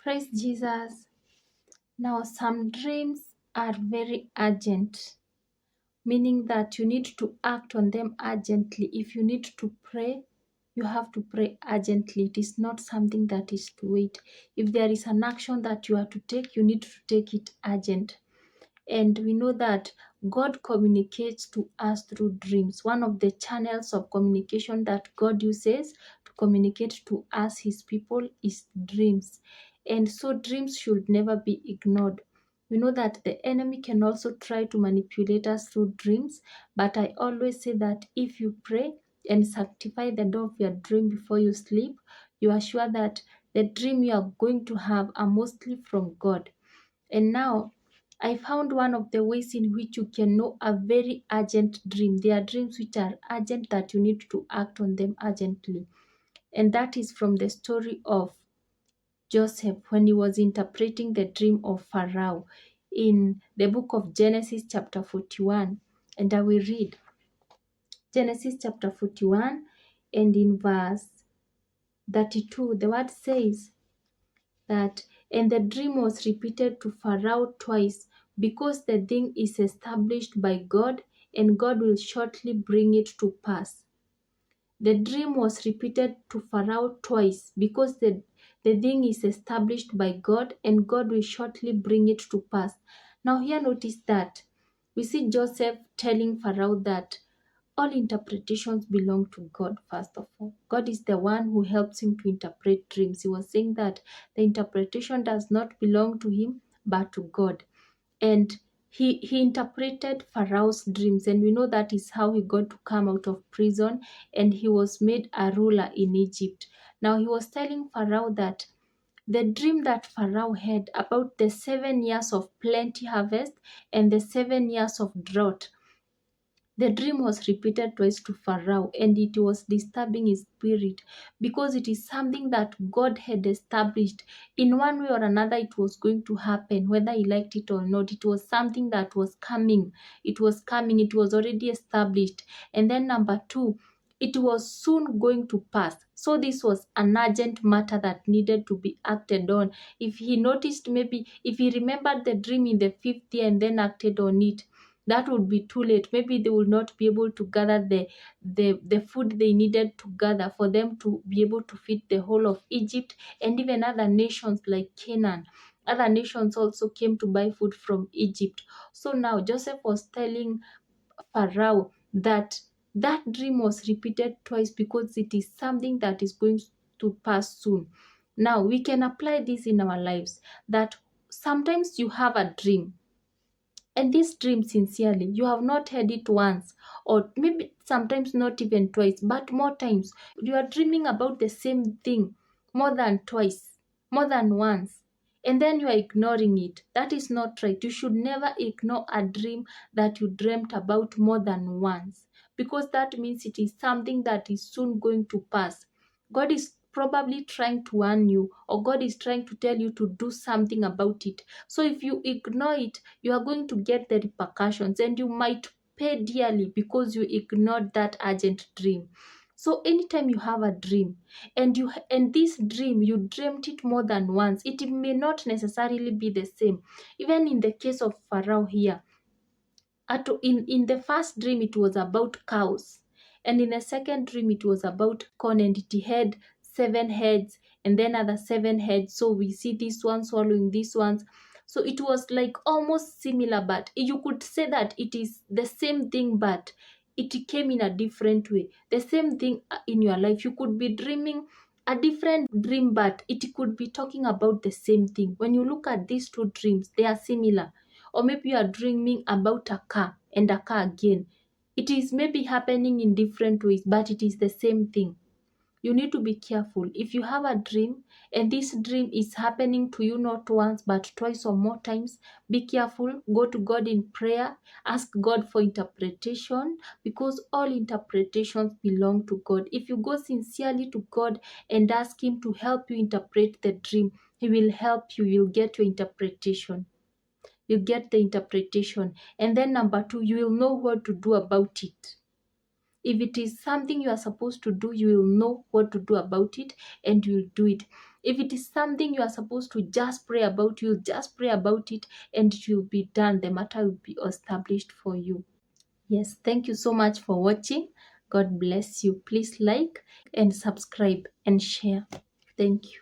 Praise Jesus. Now, some dreams are very urgent, meaning that you need to act on them urgently. If you need to pray, you have to pray urgently. It is not something that is to wait. If there is an action that you are to take, you need to take it urgent. And we know that God communicates to us through dreams. One of the channels of communication that God uses to communicate to us, his people, is dreams. And so dreams should never be ignored. We know that the enemy can also try to manipulate us through dreams, but I always say that if you pray and sanctify the door of your dream before you sleep, you are sure that the dream you are going to have are mostly from God. And now, I found one of the ways in which you can know a very urgent dream. There are dreams which are urgent that you need to act on them urgently. And that is from the story of Joseph when he was interpreting the dream of Pharaoh in the book of Genesis chapter 41. And I will read Genesis chapter 41 and in verse 32. The word says that, and the dream was repeated to Pharaoh twice, because the thing is established by God, and God will shortly bring it to pass. The dream was repeated to Pharaoh twice, because the thing is established by God, and God will shortly bring it to pass. Now here notice that we see Joseph telling Pharaoh that all interpretations belong to God, first of all. God is the one who helps him to interpret dreams. He was saying that the interpretation does not belong to him, but to God. And he interpreted Pharaoh's dreams, and we know that is how he got to come out of prison, and he was made a ruler in Egypt. Now he was telling Pharaoh that the dream that Pharaoh had about the 7 years of plenty harvest and the 7 years of drought, the dream was repeated twice to Pharaoh, and it was disturbing his spirit because it is something that God had established. In one way or another, it was going to happen, whether he liked it or not. It was something that was coming. It was coming. It was already established. And then number two, it was soon going to pass. So this was an urgent matter that needed to be acted on. If he noticed, maybe if he remembered the dream in the 5th year and then acted on it, that would be too late. Maybe they will not be able to gather the food they needed to gather for them to be able to feed the whole of Egypt and even other nations like Canaan. Other nations also came to buy food from Egypt. So now Joseph was telling Pharaoh that that dream was repeated twice because it is something that is going to pass soon. Now we can apply this in our lives, that sometimes you have a dream, and this dream, sincerely, you have not had it once, or maybe sometimes not even twice, but more times. You are dreaming about the same thing more than twice, more than once, and then you are ignoring it. That is not right. You should never ignore a dream that you dreamt about more than once, because that means it is something that is soon going to pass. God is probably trying to warn you, or God is trying to tell you to do something about it. So if you ignore it, you are going to get the repercussions, and you might pay dearly because you ignored that urgent dream. So anytime you have a dream, and this dream you dreamt it more than once, it may not necessarily be the same. Even in the case of Pharaoh here, in the first dream it was about cows, and in the second dream it was about corn, and it had 7 heads and then other 7 heads. So we see this one swallowing this ones. So it was like almost similar, but you could say that it is the same thing, but it came in a different way. The same thing in your life, you could be dreaming a different dream, but it could be talking about the same thing. When you look at these two dreams, they are similar. Or maybe you are dreaming about a car and a car again. It is maybe happening in different ways, but it is the same thing. You need to be careful. If you have a dream and this dream is happening to you not once but twice or more times, be careful. Go to God in prayer. Ask God for interpretation, because all interpretations belong to God. If you go sincerely to God and ask Him to help you interpret the dream, He will help you. You'll get your interpretation. You get the interpretation. And then number two, you will know what to do about it. If it is something you are supposed to do, you will know what to do about it, and you will do it. If it is something you are supposed to just pray about, you'll just pray about it and it will be done. The matter will be established for you. Yes, thank you so much for watching. God bless you. Please like and subscribe and share. Thank you.